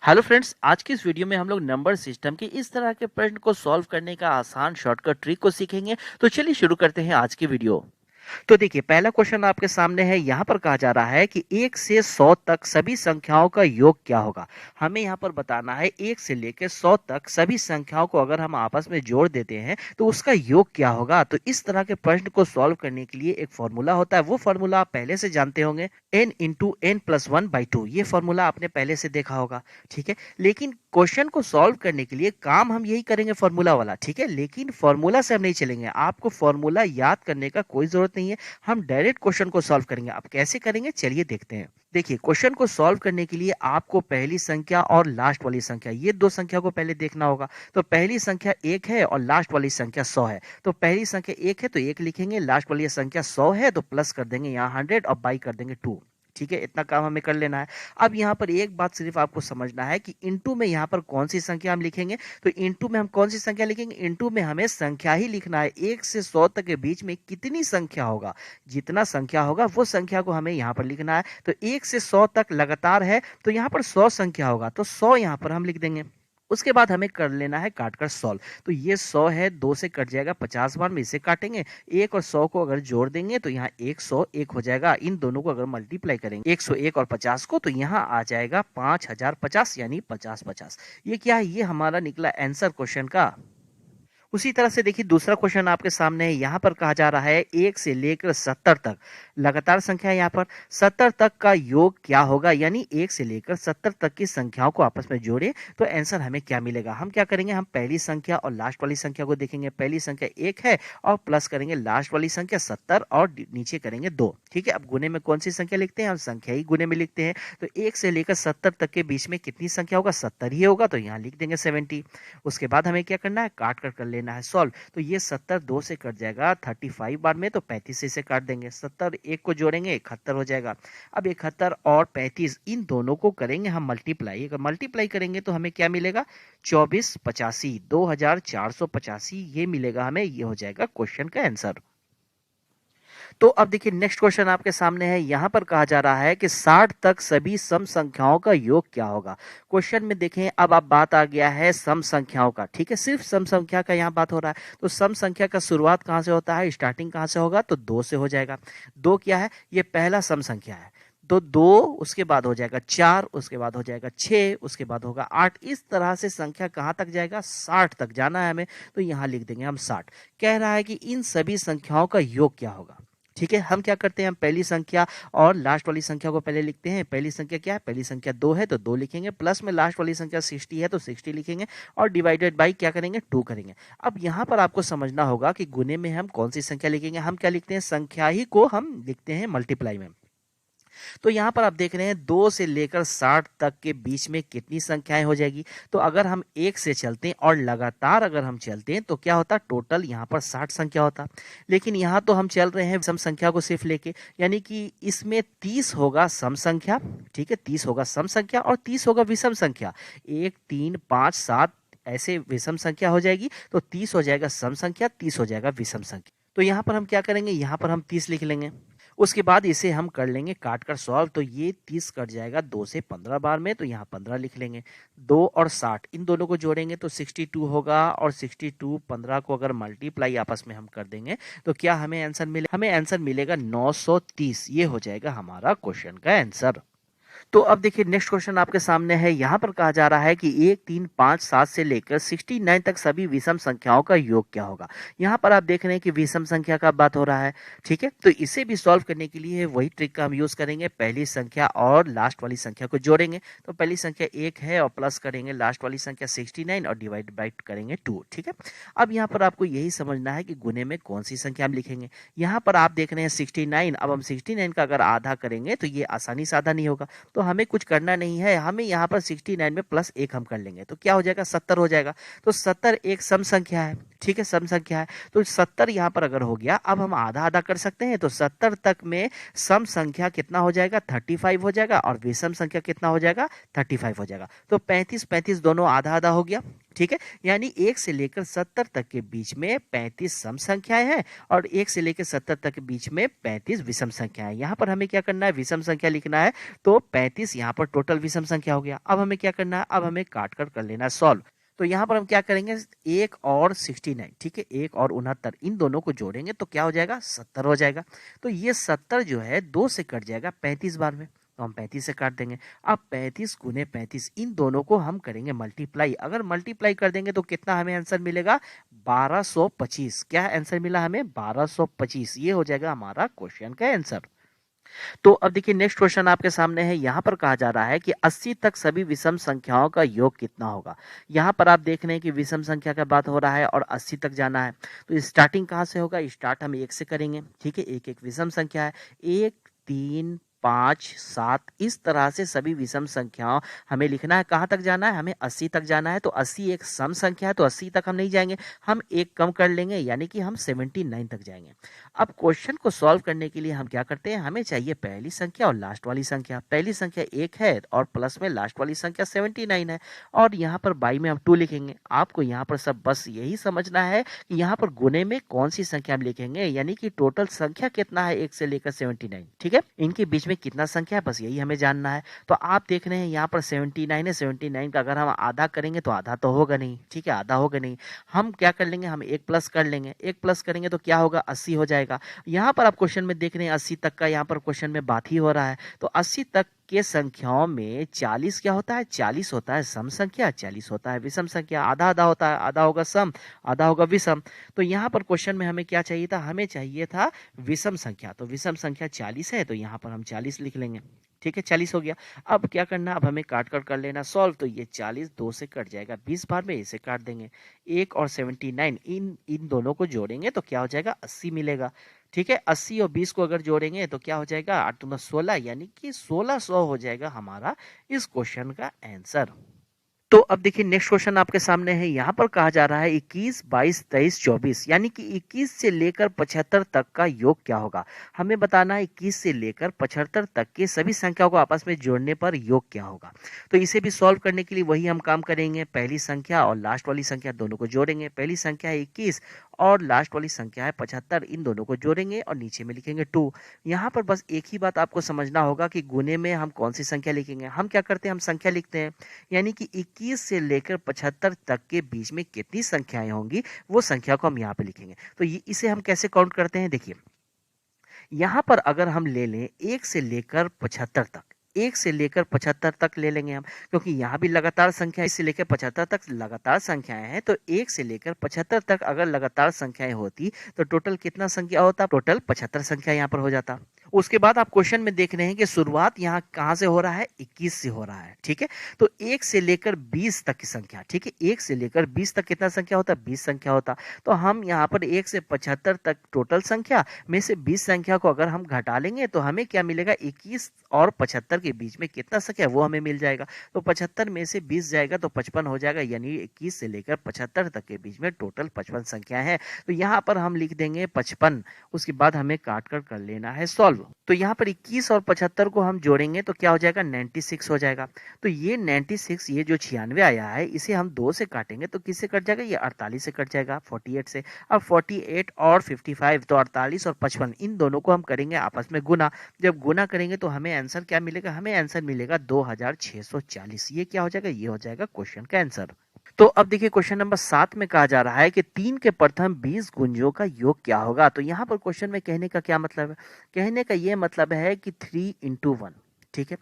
Hello friends, आज की इस वीडियो में हम लोग नंबर सिस्टम के इस तरह के प्रश्न को सॉल्व करने का आसान शॉर्टकट ट्रिक को सीखेंगे। तो चलिए शुरू करते हैं आज की वीडियो। तो देखिए, पहला क्वेश्चन आपके सामने है। यहाँ पर कहा जा रहा है कि 1 से 100 तक सभी संख्याओं का योग क्या होगा। हमें यहाँ पर बताना है 1 से लेकर 100 तक सभी संख्याओं को अगर हम आपस में जोड़ देते हैं तो उसका योग क्या होगा। तो इस तरह के प्रश्न को सॉल्व करने के लिए एक फॉर्मूला होता है। वो फॉर्मूला आप पहले से जानते होंगे, n इंटू एन प्लस 1/2। ये फॉर्मूला आपने पहले से देखा होगा, ठीक है। लेकिन क्वेश्चन को सॉल्व करने के लिए काम हम यही करेंगे, फॉर्मूला वाला, ठीक है। लेकिन फॉर्मूला से हम नहीं चलेंगे, आपको फॉर्मूला याद करने का कोई जरूरत नहीं है। हम डायरेक्ट क्वेश्चन को सॉल्व करेंगे। अब कैसे करेंगे, चलिए देखते हैं। देखिए, क्वेश्चन को सॉल्व करने के लिए आपको पहली संख्या और लास्ट वाली संख्या, ये दो संख्या को पहले देखना होगा। तो पहली संख्या 1 है और लास्ट वाली संख्या 100 है। तो पहली संख्या 1 है तो 1 लिखेंगे, लास्ट वाली संख्या 100 है तो प्लस कर देंगे यहाँ 100 और बाई कर देंगे 2। ठीक है, इतना काम हमें कर लेना है। अब यहाँ पर एक बात सिर्फ आपको समझना है कि इनटू में यहाँ पर कौन सी संख्या हम लिखेंगे। तो इनटू में हम कौन सी संख्या लिखेंगे, इनटू में हमें संख्या ही लिखना है। 1 से 100 तक के बीच में कितनी संख्या होगा, जितना संख्या होगा वो संख्या को हमें यहाँ पर लिखना है। तो 1 से 100 तक लगातार है तो यहाँ पर 100 संख्या होगा, तो 100 यहाँ पर हम लिख देंगे। उसके बाद हमें कर लेना है काट कर सॉल्व। तो ये 100 है, 2 से कट जाएगा, 50 बार में इसे काटेंगे। 1 और 100 को अगर जोड़ देंगे तो यहाँ 101 हो जाएगा। इन दोनों को अगर मल्टीप्लाई करेंगे 101 और 50 को, तो यहाँ आ जाएगा 5050, यानी 5050। ये क्या है, ये हमारा निकला आंसर क्वेश्चन का। उसी तरह से देखिए, दूसरा क्वेश्चन आपके सामने है। यहाँ पर कहा जा रहा है 1 से लेकर 70 तक लगातार संख्या है। यहाँ पर 70 तक का योग क्या होगा, यानी 1 से लेकर 70 तक की संख्याओं को आपस में जोड़े तो आंसर हमें क्या मिलेगा। हम क्या करेंगे, हम पहली संख्या और लास्ट वाली संख्या को देखेंगे। पहली संख्या 1 है और प्लस करेंगे लास्ट वाली संख्या 70 और नीचे करेंगे 2। ठीक है, अब गुने में कौन सी संख्या लिखते हैं, हम संख्या ही गुने में लिखते हैं। तो 1 से लेकर 70 तक के बीच में कितनी संख्या होगा, 70 ही होगा, तो यहाँ लिख देंगे 70। उसके बाद हमें क्या करना है, काट कर लेना है सॉल्व। तो ये 70 2 से कट जाएगा 35 बार में, तो 35 से इसे काट देंगे। 70 1 को जोड़ेंगे 71 हो जाएगा। अब 71 और 35 इन दोनों को करेंगे हम मल्टीप्लाई। अगर मल्टीप्लाई करेंगे तो हमें क्या मिलेगा, 2485, 2485 ये मिलेगा हमें। ये हो जाएगा क्वेश्चन का आंसर। तो अब देखिए, नेक्स्ट क्वेश्चन आपके सामने है। यहाँ पर कहा जा रहा है कि 60 तक सभी सम संख्याओं का योग क्या होगा। क्वेश्चन में देखें, अब आप बात आ गया है सम संख्याओं का, ठीक है। सिर्फ सम संख्या का यहाँ बात हो रहा है। तो सम संख्या का शुरुआत कहाँ से होता है, स्टार्टिंग कहाँ से होगा, तो 2 से हो जाएगा। 2 क्या है, ये पहला सम संख्या है। तो 2, उसके बाद हो जाएगा 4, उसके बाद हो जाएगा 6, उसके बाद होगा 8। इस तरह से संख्या कहाँ तक जाएगा, 60 तक जाना है हमें। तो यहाँ लिख देंगे हम 60। कह रहा है कि इन सभी संख्याओं का योग क्या होगा। ठीक है, हम क्या करते हैं, हम पहली संख्या और लास्ट वाली संख्या को पहले लिखते हैं। पहली संख्या क्या है, पहली संख्या 2 है तो 2 लिखेंगे, प्लस में लास्ट वाली संख्या 60 है तो 60 लिखेंगे, और डिवाइडेड बाई क्या करेंगे, 2 करेंगे। अब यहाँ पर आपको समझना होगा कि गुने में हम कौन सी संख्या लिखेंगे। हम क्या लिखते हैं, संख्या ही को हम लिखते हैं मल्टीप्लाई में। तो यहाँ पर आप देख रहे हैं 2 से लेकर 60 तक के बीच में कितनी संख्याएं हो जाएगी। तो अगर हम 1 से चलते हैं और लगातार अगर हम चलते हैं तो क्या होता, टोटल यहाँ पर 60 संख्या होता। लेकिन यहाँ तो हम चल रहे हैं सम संख्या को सिर्फ लेके, यानी कि इसमें 30 होगा सम संख्या, ठीक है, 30 होगा सम संख्या और 30 होगा विषम संख्या। 1 3 5 7 ऐसे विषम संख्या हो जाएगी। तो 30 हो जाएगा सम संख्या, 30 हो जाएगा विषम संख्या। तो यहाँ पर हम क्या करेंगे, यहाँ पर हम 30 लिख लेंगे। उसके बाद इसे हम कर लेंगे काट कर सॉल्व। तो ये 30 कट जाएगा 2 से 15 बार में, तो यहाँ 15 लिख लेंगे। 2 और 60 इन दोनों को जोड़ेंगे तो 62 होगा, और 62 15 को अगर मल्टीप्लाई आपस में हम कर देंगे तो क्या हमें आंसर मिलेगा, हमें आंसर मिलेगा 930। ये हो जाएगा हमारा क्वेश्चन का आंसर। तो अब देखिए, नेक्स्ट क्वेश्चन आपके सामने है। यहाँ पर कहा जा रहा है कि 1 3 5 7 से लेकर 69 तक सभी विषम संख्याओं का योग क्या होगा। यहाँ पर आप देख रहे हैं कि विषम संख्या का बात हो रहा है, ठीक है। तो इसे भी सॉल्व करने के लिए वही ट्रिक का हम यूज करेंगे। पहली संख्या और लास्ट वाली संख्या को जोड़ेंगे। तो पहली संख्या 1 है और प्लस करेंगे लास्ट वाली संख्या 69 और डिवाइड बाई करेंगे 2, ठीक है। अब यहाँ पर आपको यही समझना है कि गुने में कौन सी संख्या हम लिखेंगे। यहाँ पर आप देख रहे हैं 69। अब हम 69 का अगर आधा करेंगे तो ये आसानी से आधा नहीं होगा। तो हमें कुछ करना नहीं है, हमें यहाँ पर 69 में प्लस 1 हम कर लेंगे तो क्या हो जाएगा, 70 हो जाएगा। तो 70 एक सम संख्या है, ठीक है, सम संख्या है। तो 70 यहाँ पर अगर हो गया, अब हम आधा आधा कर सकते हैं। तो 70 तक में सम संख्या कितना हो जाएगा, 35 हो जाएगा, और विषम संख्या कितना हो जाएगा, 35 हो जाएगा। तो 35 35 दोनों आधा आधा हो गया। ठीक है, यानी 1 से लेकर 70 तक के बीच में 35 सम संख्याएं हैं और 1 से लेकर 70 तक के बीच में 35 विषम संख्याएं। यहाँ पर हमें क्या करना है, विषम संख्या लिखना है, तो 35 यहाँ पर टोटल विषम संख्या हो गया। अब हमें क्या करना है, अब हमें काट कर लेना है सॉल्व। तो यहाँ पर हम क्या करेंगे, 1 और 69, ठीक है, 1 और 69, इन दोनों को जोड़ेंगे तो क्या हो जाएगा, 70 हो जाएगा। तो ये 70 जो है 2 से कट जाएगा 35 बार में, तो हम 35 से काट देंगे। अब 35 गुने 35, इन दोनों को हम करेंगे मल्टीप्लाई। अगर मल्टीप्लाई कर देंगे तो कितना हमें आंसर मिलेगा, 1225। क्या आंसर मिला हमें, 1225। ये हो जाएगा हमारा क्वेश्चन का आंसर। तो अब देखिए नेक्स्ट क्वेश्चन आपके सामने है। यहाँ पर कहा जा रहा है कि 80 तक सभी विषम संख्याओं का योग कितना होगा। यहाँ पर आप देख रहे हैं कि विषम संख्या का बात हो रहा है और 80 तक जाना है। तो स्टार्टिंग कहाँ से होगा, स्टार्ट हम 1 से करेंगे, ठीक है, एक एक विषम संख्या है, 1 3 5 7, इस तरह से सभी विषम संख्याओं हमें लिखना है। कहाँ तक जाना है, हमें 80 तक जाना है। तो 80 एक सम संख्या है, तो 80 तक हम नहीं जाएंगे, हम एक कम कर लेंगे, यानी कि हम 79 तक जाएंगे। अब क्वेश्चन को सॉल्व करने के लिए हम क्या करते हैं, हमें चाहिए पहली संख्या और लास्ट वाली संख्या। पहली संख्या 1 है और प्लस में लास्ट वाली संख्या 79 है, और यहाँ पर बाई में हम 2 लिखेंगे। आपको यहाँ पर सब बस यही समझना है कि यहाँ पर गुने में कौन सी संख्या हम लिखेंगे, यानी कि टोटल संख्या कितना है 1 से लेकर 79, ठीक है, इनके बीच में कितना संख्या है, बस यही हमें जानना है। तो आप देख रहे हैं यहाँ पर 79 है, 79 का अगर हम आधा करेंगे तो आधा तो होगा नहीं, ठीक है, आधा होगा नहीं। हम क्या कर लेंगे, हम 1 प्लस कर लेंगे, 1 प्लस करेंगे तो क्या होगा, 80 हो जाएगा। यहाँ पर आप क्वेश्चन में देख रहे हैं 80 तक का, यहाँ पर क्वेश्चन में बात ही हो रहा है। तो 80 तक के संख्याओं में 40 क्या होता है, 40 होता है सम संख्या, 40 होता है विषम संख्या। आधा आधा होता है, आधा होगा सम, आधा होगा विषम। तो यहाँ पर क्वेश्चन में हमें क्या चाहिए था, हमें चाहिए था विषम संख्या। तो विषम संख्या 40 है, तो यहाँ पर हम 40 लिख लेंगे, ठीक है, 40 हो गया। अब क्या करना, अब हमें काट कर लेना सॉल्व। तो ये 40 2 से कट जाएगा 20 बार में, इसे काट देंगे। 1 और 79, इन दोनों को जोड़ेंगे तो क्या हो जाएगा, 80 मिलेगा, ठीक है। 80 और 20 को अगर जोड़ेंगे तो क्या हो जाएगा, 8 दूना 16, यानी कि 1600 हो जाएगा हमारा इस क्वेश्चन का आंसर। तो अब देखिए नेक्स्ट क्वेश्चन आपके सामने है। यहाँ पर कहा जा रहा है 21 22 23 24, यानी कि 21 से लेकर 75 तक का योग क्या होगा। हमें बताना है 21 से लेकर 75 तक के सभी संख्याओं को आपस में जोड़ने पर योग क्या होगा। तो इसे भी सॉल्व करने के लिए वही हम काम करेंगे, पहली संख्या और लास्ट वाली संख्या दोनों को जोड़ेंगे। पहली संख्या है 21 और लास्ट वाली संख्या है 75, इन दोनों को जोड़ेंगे और नीचे में लिखेंगे 2। यहाँ पर बस एक ही बात आपको समझना होगा कि गुने में हम कौन सी संख्या लिखेंगे। हम क्या करते हैं, हम संख्या लिखते हैं, यानी कि 21 से लेकर 75 तक के बीच में कितनी संख्याएं होंगी वो संख्या को हम यहाँ पे लिखेंगे। तो इसे हम कैसे काउंट करते हैं, देखिए यहाँ पर अगर हम ले लें 1 से लेकर 75 तक, 1 से लेकर 75 तक ले लेंगे हम, क्योंकि यहाँ भी लगातार संख्या, इससे लेकर 75 तक लगातार संख्याएं हैं। तो 1 से लेकर 75 तक अगर लगातार संख्याएं होती तो टोटल कितना संख्या होता, टोटल 75 संख्या यहाँ पर हो जाता। उसके बाद आप क्वेश्चन में देख रहे हैं कि शुरुआत यहाँ कहाँ से हो रहा है, 21 से हो रहा है, ठीक है। तो 1 से लेकर 20 तक की संख्या, ठीक है, 1 से लेकर 20 तक कितना संख्या होता, 20 संख्या होता। तो हम यहाँ पर 1 से 75 तक टोटल संख्या में से 20 संख्या को अगर हम घटा लेंगे तो हमें क्या मिलेगा, 21 और 75 के बीच में कितना संख्या वो हमें मिल जाएगा। तो 75 में से 20 जाएगा तो 55 हो जाएगा, यानी 21 से लेकर 75 तक के बीच में टोटल 55 संख्या है। तो यहाँ पर हम लिख देंगे 55, उसके बाद हमें काट कर लेना है सॉल्व। तो यहाँ पर 21 और 75 को हम जोड़ेंगे तो क्या हो जाएगा, 96 हो जाएगा। तो ये 96, ये जो 96 आया है, इसे हम 2 से काटेंगे तो किससे कट जाएगा, ये 48 से कट जाएगा, 48 से। अब 48 और 55, तो 48 और 55, इन दोनों को हम करेंगे आपस में गुना। जब गुना करेंगे तो हमें आंसर क्या मिलेगा, हमें आंसर मिलेगा 2640। ये क्या हो जाएगा, ये हो जाएगा क्वेश्चन का आंसर। तो अब देखिए क्वेश्चन नंबर 7 में कहा जा रहा है कि 3 के प्रथम 20 गुंजों का योग क्या होगा। तो यहाँ पर क्वेश्चन में कहने का क्या मतलब है, कहने का ये मतलब है कि 3 into 1, ठीक है,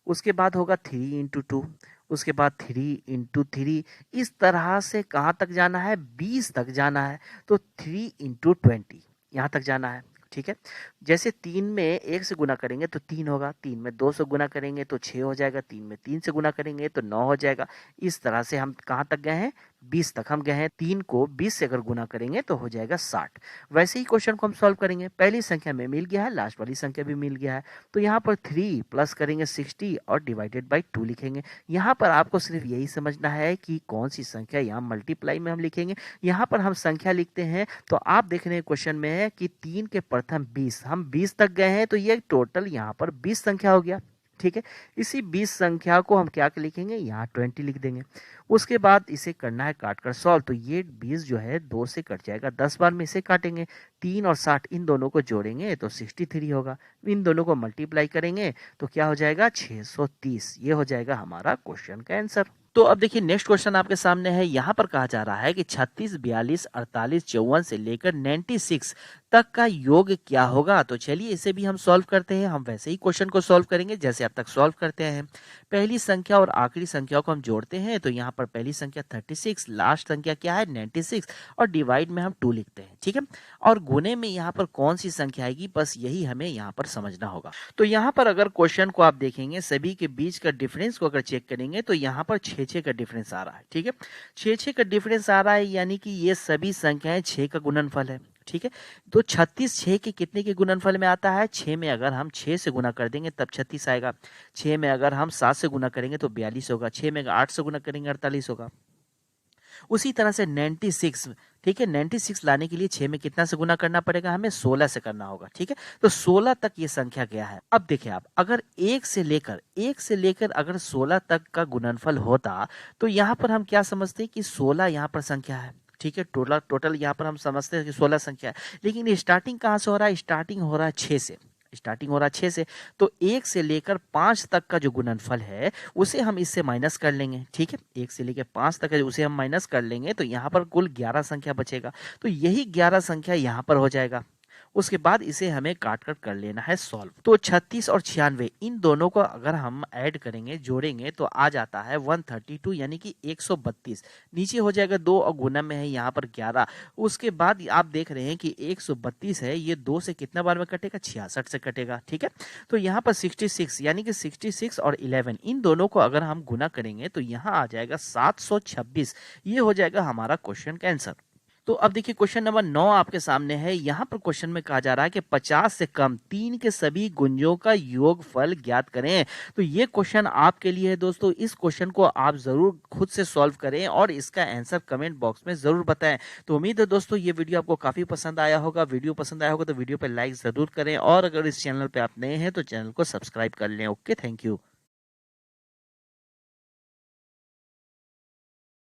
उसके बाद होगा 3 into 2, उसके बाद 3 into 3, इस तरह से कहाँ तक जाना है, 20 तक जाना है। तो 3 into 20 यहाँ तक जाना है, ठीक है। जैसे 3 में 1 से गुना करेंगे तो 3 होगा, 3 में 2 से गुना करेंगे तो 6 हो जाएगा, 3 में 3 से गुना करेंगे तो 9 हो जाएगा। इस तरह से हम कहाँ तक गए हैं, 20 तक हम गए हैं। 3 को 20 से अगर गुना करेंगे तो हो जाएगा 60। वैसे ही क्वेश्चन को हम सॉल्व करेंगे, पहली संख्या में मिल गया है, लास्ट वाली संख्या भी मिल गया है। तो यहाँ पर 3 प्लस करेंगे 60 और डिवाइडेड बाई 2 लिखेंगे। यहाँ पर आपको सिर्फ यही समझना है कि कौन सी संख्या यहाँ मल्टीप्लाई में हम लिखेंगे। यहाँ पर हम संख्या लिखते हैं तो आप देख रहे हैं क्वेश्चन में है कि 3 के प्रथम 20, हम 20 तक गए हैं, तो ये टोटल यहाँ पर 20 संख्या हो गया, ठीक है। इसी 20 संख्या को हम क्या लिखेंगे, यहाँ 20 लिख देंगे। उसके बाद इसे करना है काट कर सॉल्व। तो ये 20 जो है 2 से कट जाएगा, 10 बार में इसे काटेंगे। 3 और 60 इन दोनों को जोड़ेंगे तो 63 होगा। इन दोनों को मल्टीप्लाई करेंगे तो क्या हो जाएगा, 630। ये हो जाएगा हमारा क्वेश्चन का आंसर। तो अब देखिए नेक्स्ट क्वेश्चन आपके सामने है। यहाँ पर कहा जा रहा है कि 36, 42, 48, 54 से लेकर 96 तक का योग क्या होगा। तो चलिए इसे भी हम सॉल्व करते हैं। हम वैसे ही क्वेश्चन को सॉल्व करेंगे जैसे अब तक सॉल्व करते हैं। पहली संख्या और आखिरी संख्या को हम जोड़ते हैं तो यहाँ पर पहली संख्या 36, लास्ट संख्या क्या है 96 और डिवाइड में हम 2 लिखते हैं, ठीक है। और गुने में यहाँ पर कौन सी संख्या आएगी, बस यही हमें यहाँ पर समझना होगा। तो यहाँ पर अगर क्वेश्चन को आप देखेंगे, सभी के बीच का डिफरेंस को अगर चेक करेंगे तो यहाँ पर 6 का डिफरेंस आ रहा है, ठीक है। 6 का डिफरेंस आ रहा है, यानी कि ये सभी संख्याएं 6 का गुणनफल है, ठीक है। तो 36 6 के कितने के गुणनफल में आता है, 6 में अगर हम 6 से गुना कर देंगे तब 36 आएगा। 6 में अगर हम 7 से गुना करेंगे तो 42 होगा। 6 में अगर 8 से गुना करेंगे 48 होगा। उसी तरह से 96, ठीक है, 96 लाने के लिए 6 में कितना से गुना करना पड़ेगा, हमें 16 से करना होगा, ठीक है। तो 16 तक ये संख्या गया है। अब देखिए आप, अगर 1 से लेकर अगर 16 तक का गुणनफल होता तो यहाँ पर हम क्या समझते हैं कि 16 यहाँ पर संख्या है, ठीक है। टोटल यहाँ पर हम समझते हैं कि 16 संख्या है। लेकिन स्टार्टिंग कहाँ से हो रहा है, स्टार्टिंग हो रहा है 6 से। तो 1 से लेकर 5 तक का जो गुणनफल है उसे हम इससे माइनस कर लेंगे, ठीक है। 1 से लेकर 5 तक है उसे हम माइनस कर लेंगे तो यहाँ पर कुल 11 संख्या बचेगा। तो यही 11 संख्या यहाँ पर हो जाएगा। उसके बाद इसे हमें काट कर लेना है सॉल्व। तो 36 और 96 इन दोनों को अगर हम ऐड करेंगे, जोड़ेंगे तो आ जाता है 132, यानी कि 132। नीचे हो जाएगा 2 और गुना में है यहाँ पर 11। उसके बाद आप देख रहे हैं कि 132 है, ये 2 से कितना बार में कटेगा, 66 से कटेगा, ठीक है। तो यहाँ पर 66, यानी कि 66 और 11 इन दोनों को अगर हम गुना करेंगे तो यहाँ आ जाएगा 726। ये हो जाएगा हमारा क्वेश्चन का आंसर। तो अब देखिए क्वेश्चन नंबर 9 आपके सामने है। यहाँ पर क्वेश्चन में कहा जा रहा है कि 50 से कम 3 के सभी गुंजों का योगफल ज्ञात करें। तो ये क्वेश्चन आपके लिए है दोस्तों। इस क्वेश्चन को आप जरूर खुद से सॉल्व करें और इसका आंसर कमेंट बॉक्स में जरूर बताएं। तो उम्मीद है दोस्तों ये वीडियो आपको काफी पसंद आया होगा। वीडियो पसंद आया होगा तो वीडियो पर लाइक जरूर करें और अगर इस चैनल पर आप नए हैं तो चैनल को सब्सक्राइब कर लें। Okay, thank you.